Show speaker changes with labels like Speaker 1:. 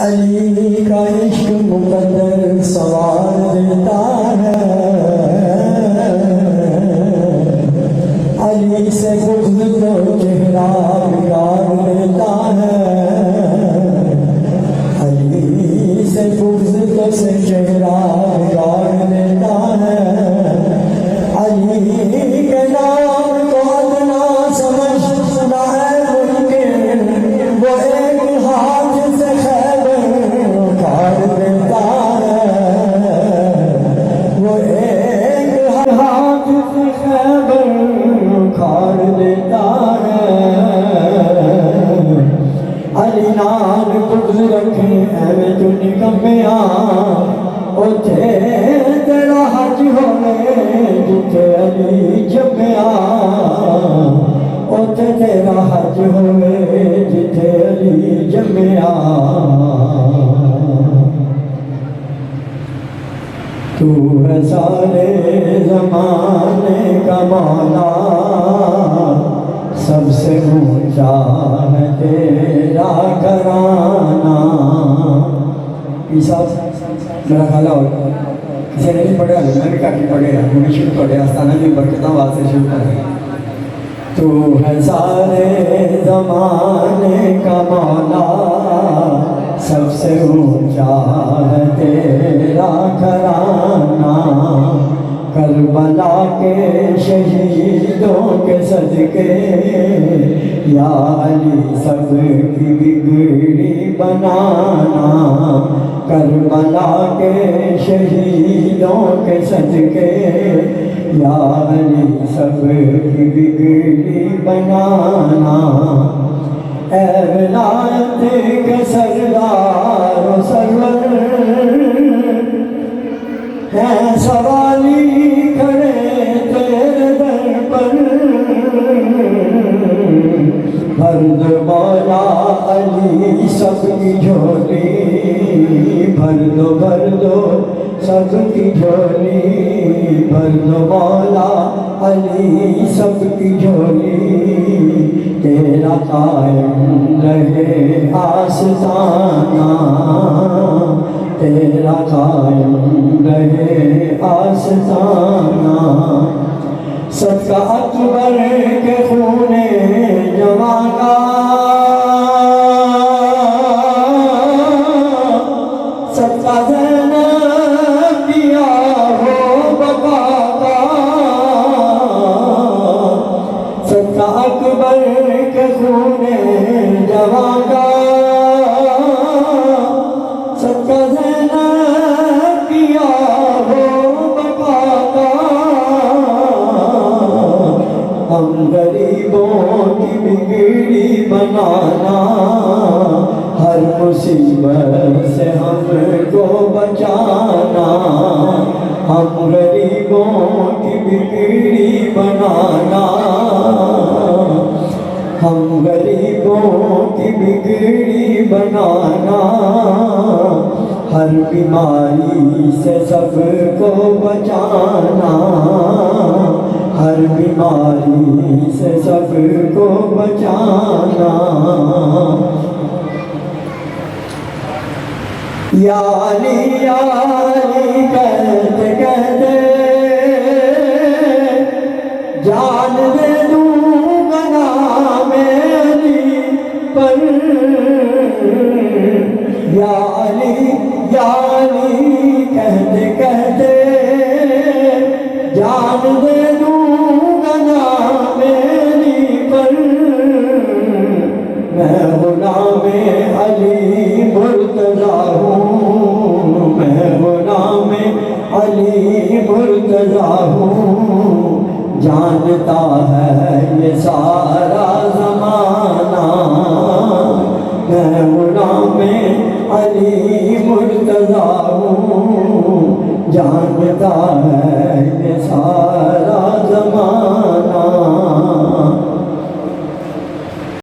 Speaker 1: علی کا عشق مقدر سوار دیتا ہے، علی سے بغض تو چہرہ بگاڑ دیتا ہے، علی سے بغض تو چہرہ بگاڑ دیتا ہے، علی کے نام کو ادنا سمجھنا ہے ممکن، وہ ایک ہاتھ سے خیبر اکھاڑ دیتا ہے، وہ ایک ہاتھ سے خیبر اکھاڑ دیتا ہے۔ علی نال بغض رکھے ایویں جو نکمیاں، اوتھے تیرا حج ہوئے جتھے علی جمیا، اوتھے تیرا حج ہوئے جتھے علی جمیا۔ تو ہے سارے زمانے کا مولا، سب سے اونچا ہے تیرا گھرانہ۔ عیسیٰ میرا خالہ ہوتا کسی نے نہیں پڑھا، میں بھی کافی پڑھے ہیں، وہ بھی شروع پڑھے آستانہ بھی برکتہ واسطے شروع پڑھے۔ تو ہے سارے زمانے کا مولا، سب سے اونچا ہے تیرا گھرانہ، کربلا کے شہیدوں کے صدقے، یا علی سب کی بگڑی بنانا، کربلا کے شہیدوں کے صدقے، یا علی سب کی بگڑی بنانا۔ اے ولایت کے سردار و سرور، ہیں سوالی کھڑے تیرے در پر، بھر دو مولا علی سب کی جھولی، بھر دو سب کی جھولی، بھر دو مولا علی سب کی جھولی، تیرا قائم رہے آستانہ، تیرا قائم رہے آستانہ۔ صدقہ اکبر کے خون جواں کا، صدقہ زینب دیا ہو بقا کا، صدقہ اکبر کے خون جواں کا، صدقہ زینب دیا ہو بقا کا۔ ہم غریبوں کی بگڑی بنانا، ہر مصیبت سے ہم کو بچانا، ہم غریبوں کی بگڑی بنانا، ہم غریبوں کی بگڑی بنانا، ہر بیماری سے سب کو بچانا، ہر بیماری سے سب کو بچانا۔ یا علی یا علی کہتے کہتے جان دے دوں گا نام علی پر، یا علی کہتے کہتے جان دے دوں گا نام علی پر، میں غلام علی مرتضیٰ ہوں، میں غلام علی مرتضیٰ ہوں، جانتا ہے یہ سارا زمانہ، میں غلام علی مرتضیٰ ہوں، جانتا ہے یہ سارا